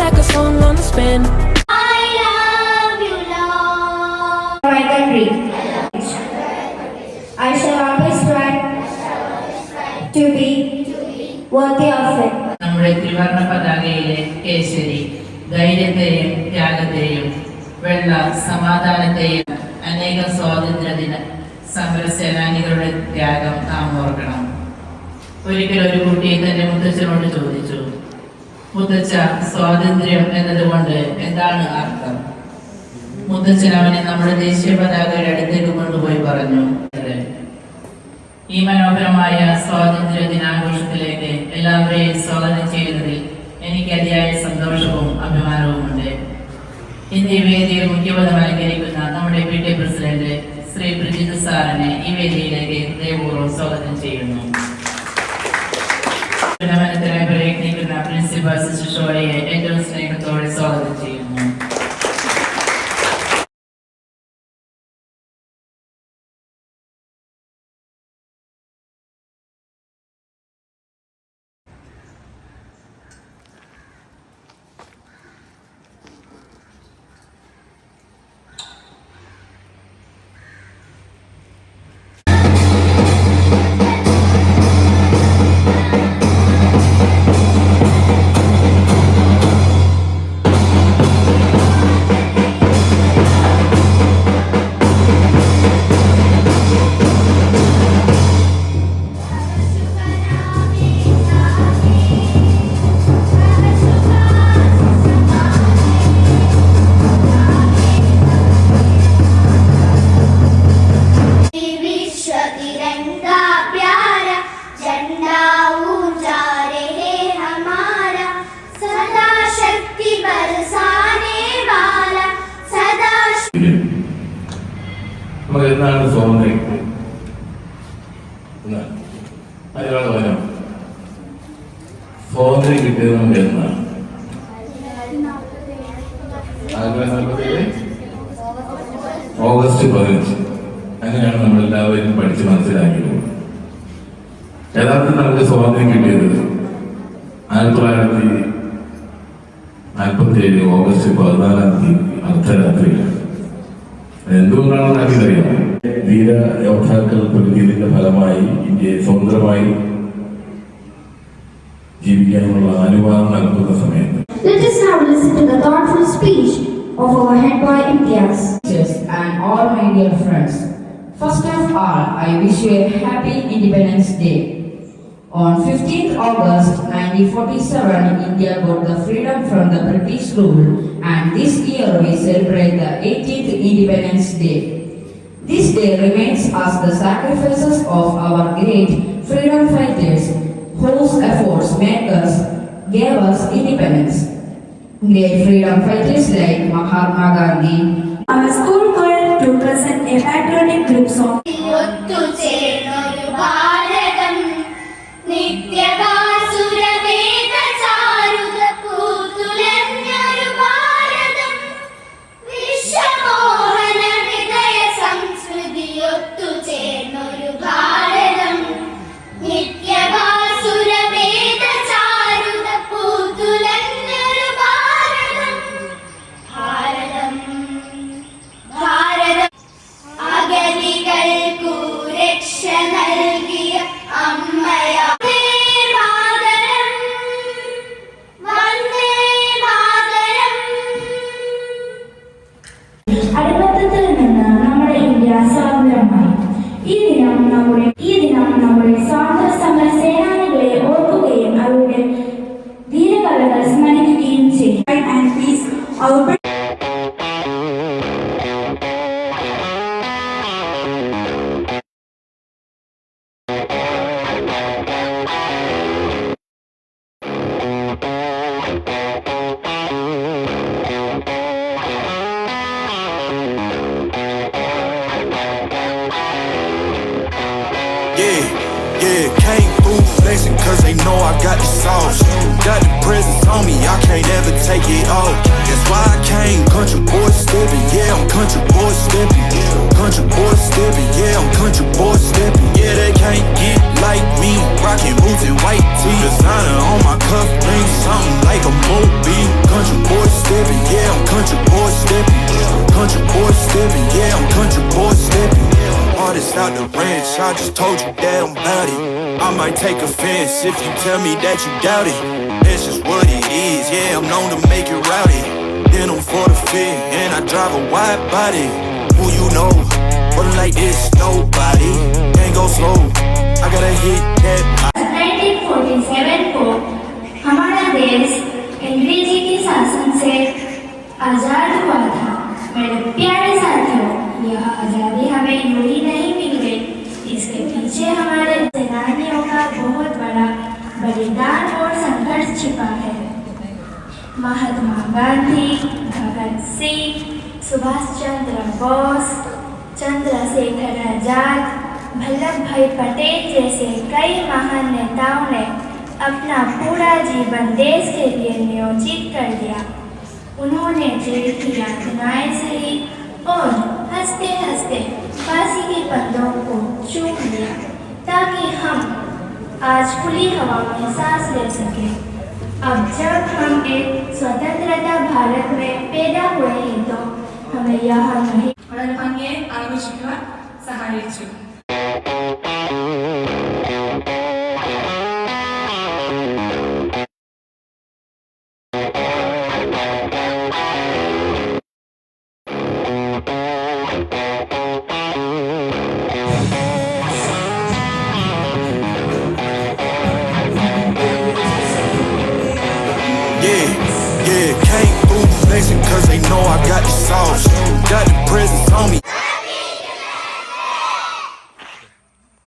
like a song on the spin. I love you, Lord. My country. I shall always try to be worthy of it. നമ്മുടെ ത്രിവർണ്ണ പതാകയിലെ കേസരി ധൈര്യത്തെയും ത്യാഗത്തെയും, വെള്ള സമാധാനത്തെയും, അനേകം സ്വാതന്ത്ര്യദിന സമര സേനാനികളുടെ ത്യാഗം നാം ഓർക്കണം. ഒരിക്കൽ ഒരു കുട്ടി തന്റെ മുത്തച്ഛനോട് ചോദിച്ചു, മുത്തച്ഛ, സ്വാതന്ത്ര്യം എന്നതുകൊണ്ട് എന്താണ് അർത്ഥം? മുത്തച്ഛൻ അവനെ നമ്മുടെ ദേശീയ പതാകയുടെ അടുത്തേക്ക് കൊണ്ടുപോയി പറഞ്ഞു, ഈ മനോഹരമായ സ്വാതന്ത്ര്യ ദിനാഘോഷത്തിലേക്ക് എല്ലാവരെയും സ്വാഗതം ചെയ്യുന്നതിൽ എനിക്ക് അതിയായ സന്തോഷവും അഭിമാനവുമുണ്ട്. ഇന്ന് ഈ വേദിയിൽ മുഖ്യപദം അലങ്കരിക്കുന്ന നമ്മുടെ PTA പ്രസിഡന്റ് ശ്രീ പ്രജിത് സാറിനെ ഈ വേദിയിലേക്ക് ഹൃദയപൂർവ്വം സ്വാഗതം ചെയ്യുന്നു. ഉന്നമനത്തിനായി പ്രയത്നിക്കുന്ന പ്രിൻസിപ്പൽ സിസ്റ്റർ ഷോളയെ ഏറ്റവും സ്നേഹത്തോടെ സ്വാഗതം ചെയ്യുന്നു. നമുക്ക് എന്നാണ് സ്വാതന്ത്ര്യം? അതിനാണ് വരം. സ്വാതന്ത്ര്യം കിട്ടിയത് നമുക്ക് എന്നാണ്? 1947 ഓഗസ്റ്റ് 15. അങ്ങനെയാണ് നമ്മളെല്ലാവരും പഠിച്ച് മനസ്സിലാക്കിയത്. യഥാർത്ഥത്തിൽ നമുക്ക് സ്വാതന്ത്ര്യം കിട്ടിയത് 1947 ഓഗസ്റ്റ് 14 അർദ്ധരാത്രിയിലാണ്. എന്തുകൊണ്ടാണെന്ന് എനിക്കറിയാം. ധീര യോദ്ധാക്കൾ പൊരുതിയതിന്റെ ഫലമായി ഇന്ത്യയെ സ്വതന്ത്രമായി ജീവിക്കാനുള്ള അനുവാദം നൽകുന്ന സമയത്ത് Let us now listen to the thoughtful speech of our head boy Imtiaz. And all my dear friends, first of all, I wish you a happy Independence Day. On 15th August 1947, India got the freedom from the British rule, and this year we celebrate the 18th Independence Day. This day remains as the sacrifices of our great freedom fighters whose efforts gave us independence. Great freedom fighters like Mahatma Gandhi. Our school choir to present a patriotic group song. അടിമത്തത്തിൽ നിന്ന് നമ്മുടെ India സ്വാതന്ത്ര്യമായി. ഈ ദിനം നമ്മുടെ സ്വാതന്ത്ര്യ സമര സേനാനികളെ ഓർക്കുകയും അവരുടെ ധീരകഥകൾ സ്മരിക്കുകയും ചെയ്യും. And peace, our Can't fool flexing cause they know I got the sauce. Got the presents on me, I can't ever take it off. That's why I came country boy stepping, yeah, I'm country boy stepping. Country boy stepping, yeah, I'm country boy stepping. Yeah, they can't get like me, rocking boots and white tee. Designer on my cuff, bring something like a movie. Country stepping, yeah, I'm country boy stepping. Country boy stepping, yeah, I'm country boy stepping. Artist out the ranch, I just told you that I'm bout it. I might take offense if you tell me that you doubt it. That's just what it is, yeah, I'm known to make it rowdy. Then I'm for the fit, and I drive a wide body. Who you know? But like this, nobody. Can't go slow, I gotta hit that. 1947 को हमारा देश अंग्रेजी के शासन से आज़ाद हुआ था। मेरे प्यारे साथियों, यह आज़ादी हमें यूं ही नहीं मिल गई, इसके पीछे हमारे सेनानियों का बहुत बड़ा बलिदान और संघर्ष छिपा है। महात्मा गांधी, भगत सिंह, सुभाष चंद्र बोस, चंद्रशेखर आजाद, वल्लभ भाई पटेल जैसे कई महान नेताओं ने अपना पूरा जीवन देश के लिए नियोजित कर दिया। उन्होंने जेल की यातनाएं सही और हंसते हंसते फांसी के फंदों को चूम लिया, ताकि हम आज खुली हवा में सांस ले सकें। अब जब हम एक स्वतंत्रता भारत में पैदा हुए हैं, तो हमें यह नहीं വളരെ ഭംഗിയായി ആഘോഷിക്കുവാൻ സഹായിച്ചു. Yeah, can't fool flexing cause they know I got the sauce. Got the presents on me.